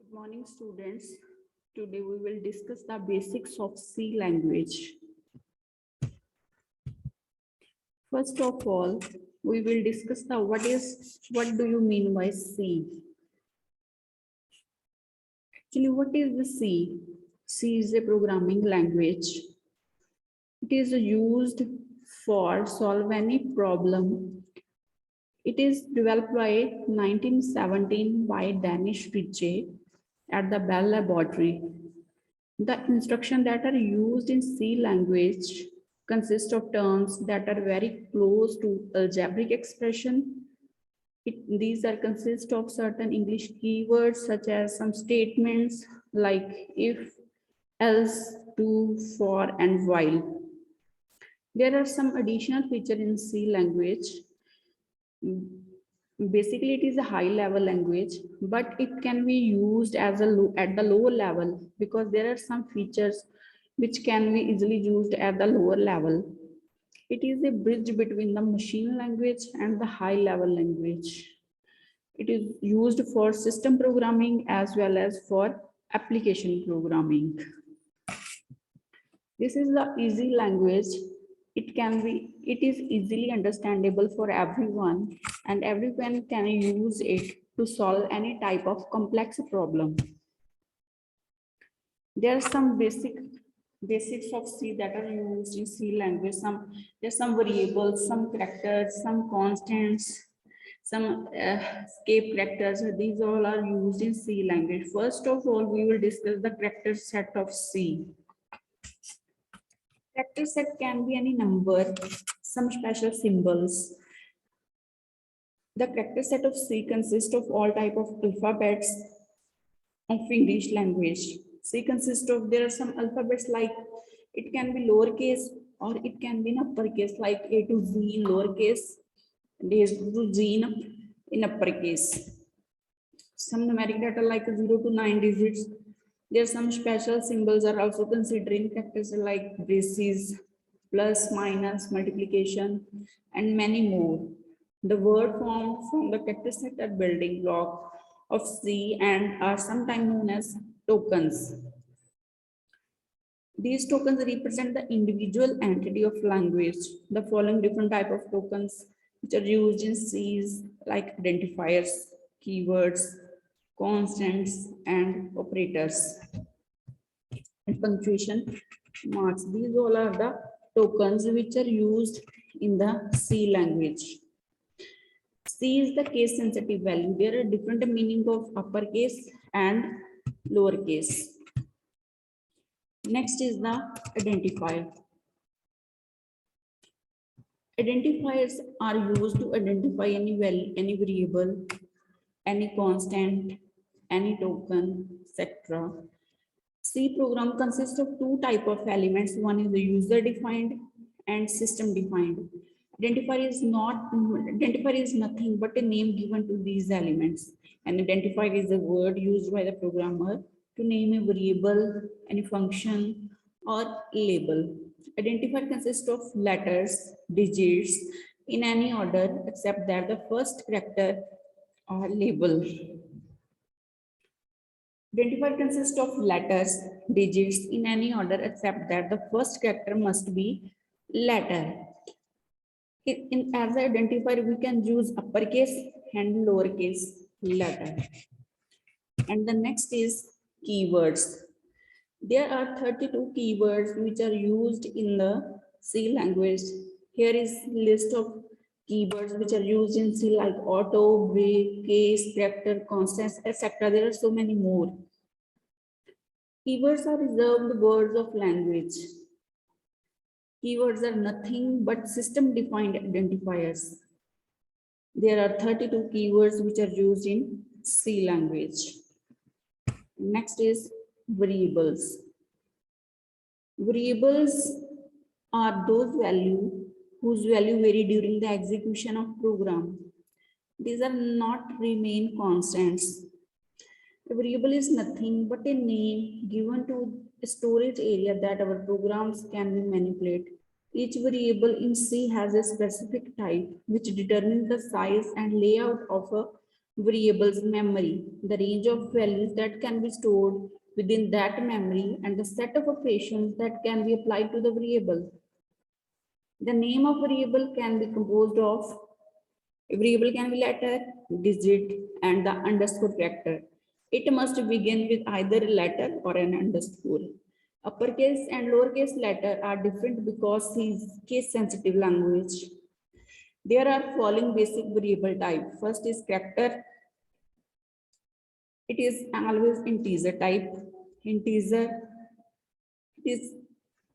Good morning, students. Today we will discuss the basics of C language. First of all, we will discuss the what do you mean by C? Actually, what is the C? C is a programming language. It is used for solve any problem. It is developed by 1917 by Danish Ritchie at the Bell Laboratory. The instructions that are used in C language consist of terms that are very close to algebraic expression. These are consist of certain English keywords such as some statements like if, else, to, for, and while. There are some additional features in C language. Basically, it is a high level language, but it can be used as at the lower level because there are some features which can be easily used at the lower level. It is a bridge between the machine language and the high level language. It is used for system programming as well as for application programming. This is the easy language. It is easily understandable for everyone, and everyone can use it to solve any type of complex problem. There are some basics of C that are used in C language. There's some variables, some characters, some constants, some escape characters. These all are used in C language. First of all, we will discuss the character set of C. Character set can be any number, some special symbols. The character set of C consists of all type of alphabets of English language. C consists of, there are some alphabets like it can be lowercase or it can be in uppercase, like A to Z in lowercase, D to Z in uppercase. Some numeric data like 0 to 9 digits. There are some special symbols are also considering characters like braces, plus, minus, multiplication, and many more. The word formed from the character set are building block of C and are sometimes known as tokens. These tokens represent the individual entity of language. The following different type of tokens which are used in C's like identifiers, keywords, constants, and operators. And punctuation marks. These all are the tokens which are used in the C language. C is the case sensitive value. There are different meaning of uppercase and lowercase. Next is the identifier. Identifiers are used to identify any value, any variable, any constant, any token, etc. C program consists of two type of elements. One is the user defined and system defined. Identifier is nothing but a name given to these elements. An identifier is a word used by the programmer to name a variable, any function, or label. Identifier consists of letters, digits in any order except that the first character or label. Identifier consists of letters, digits in any order except that the first character must be letter. As an identifier, we can use uppercase and lowercase letter. And the next is keywords. There are 32 keywords which are used in the C language. Here is list of keywords which are used in C like auto, break, case, character, constants, etc. There are so many more. Keywords are reserved words of language. Keywords are nothing but system-defined identifiers. There are 32 keywords which are used in C language. Next is variables. Variables are those values whose value vary during the execution of program. These are not remain constants. A variable is nothing but a name given to a storage area that our programs can be manipulated. Each variable in C has a specific type which determines the size and layout of a variable's memory, the range of values that can be stored within that memory, and the set of operations that can be applied to the variable. The name of variable can be composed of a variable can be letter, digit, and the underscore character. It must begin with either a letter or an underscore. Uppercase and lowercase letter are different because is case sensitive language. There are following basic variable type. First is character. It is always integer type. Integer is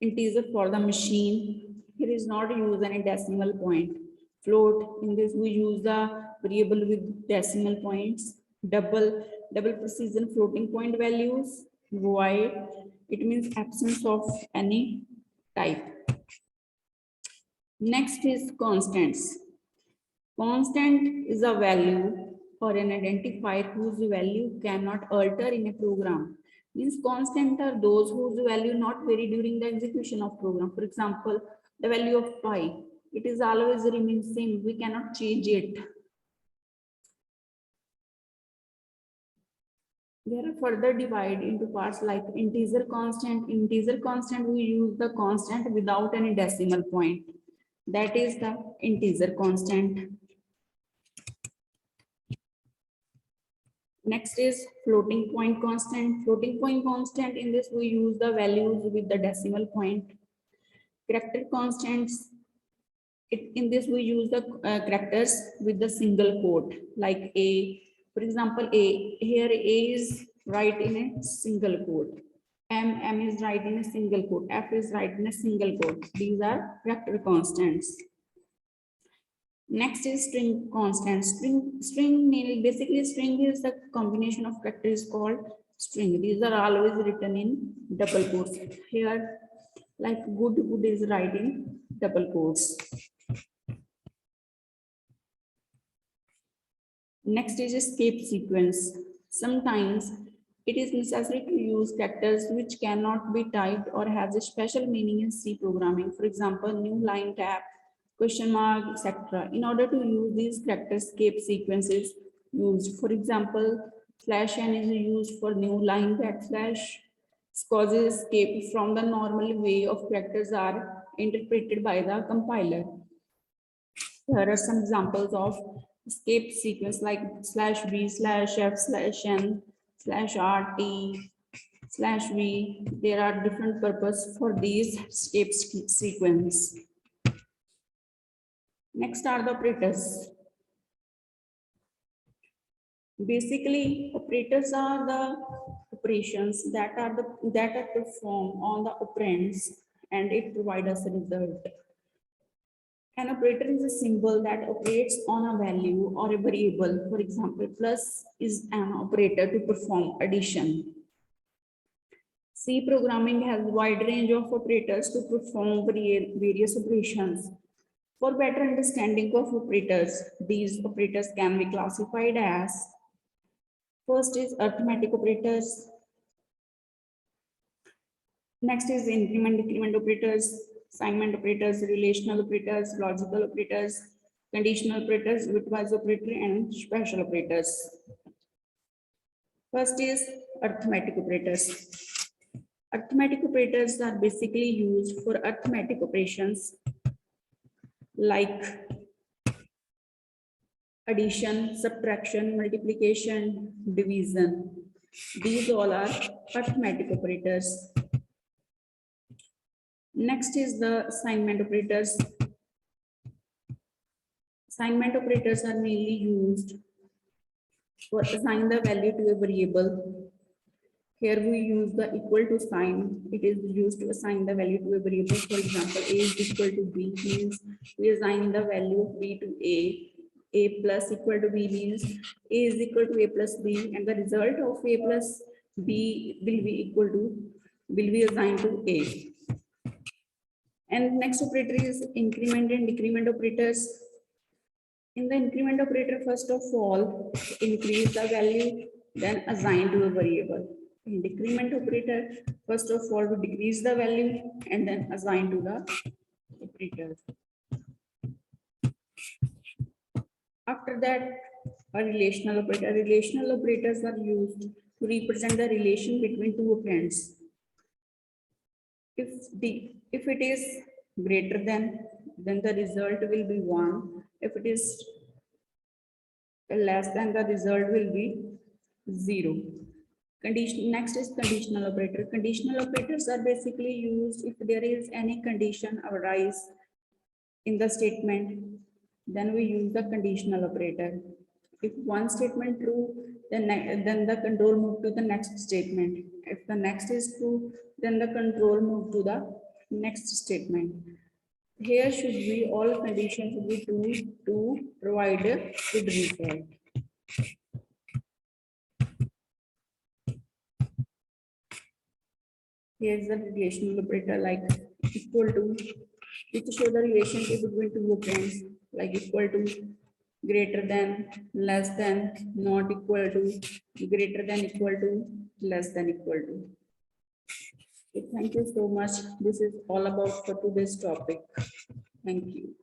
integer for the machine. Here is not use any decimal point. Float, in this we use the variable with decimal points. Double precision floating point values. Void, it means absence of any type. Next is constants. Constant is a value or an identifier whose value cannot alter in a program. Means constant are those whose value not vary during the execution of program. For example, the value of pi, it is always remains same. We cannot change it. There are further divided into parts like integer constant. Integer constant, we use the constant without any decimal point. That is the integer constant. Next is floating point constant. Floating point constant, in this we use the values with the decimal point. Character constants, in this we use the characters with the single quote, like A. For example, A, here A is right in a single quote. M is right in a single quote. F is right in a single quote. These are character constants. Next is string constant. String basically string is the combination of characters called string. These are always written in double quotes. Here, like good is right in double quotes. Next is escape sequence. Sometimes it is necessary to use characters which cannot be typed or has a special meaning in C programming. For example, new line tab, question mark, etc. In order to use these character escape sequences used. For example, /n is used for new line backslash. Causes escape from the normal way of characters are interpreted by the compiler. Here are some examples of escape sequence like /b/f/n/rt/v. There are different purposes for these escape sequence. Next are the operators. Basically, operators are the operations that are performed on the operands, and it provides us a result. An operator is a symbol that operates on a value or a variable. For example, plus is an operator to perform addition. C programming has a wide range of operators to perform various operations. For better understanding of operators, these operators can be classified as: first is arithmetic operators. Next is increment, decrement operators, assignment operators, relational operators, logical operators, conditional operators, bitwise operator, and special operators. First is arithmetic operators. Arithmetic operators are basically used for arithmetic operations like addition, subtraction, multiplication, division. These all are arithmetic operators. Next is the assignment operators. Assignment operators are mainly used for assign the value to a variable. Here we use the equal to sign. It is used to assign the value to a variable. For example, A is equal to B means we assign the value of B to A. A plus equal to B means A is equal to A plus B, and the result of A plus B will be assigned to A. And next operator is increment and decrement operators. In the increment operator, first of all, increase the value, then assign to a variable. In decrement operator, first of all, we decrease the value and then assign to the operator. After that, A relational operator. Relational operators are used to represent the relation between two operands. If it is greater than, then the result will be 1. If it is less than, the result will be 0. Next is conditional operator. Conditional operators are basically used if there is any condition arise in the statement, then we use the conditional operator. If one statement true, then the control move to the next statement. If the next is true, then the control move to the next statement. Here should be all conditions should be true to provide a good result. Here's the relational operator like equal to, which show the relationship between two operands, like equal to, greater than, less than, not equal to, greater than equal to, less than equal to. Okay, thank you so much. This is all about for today's topic. Thank you.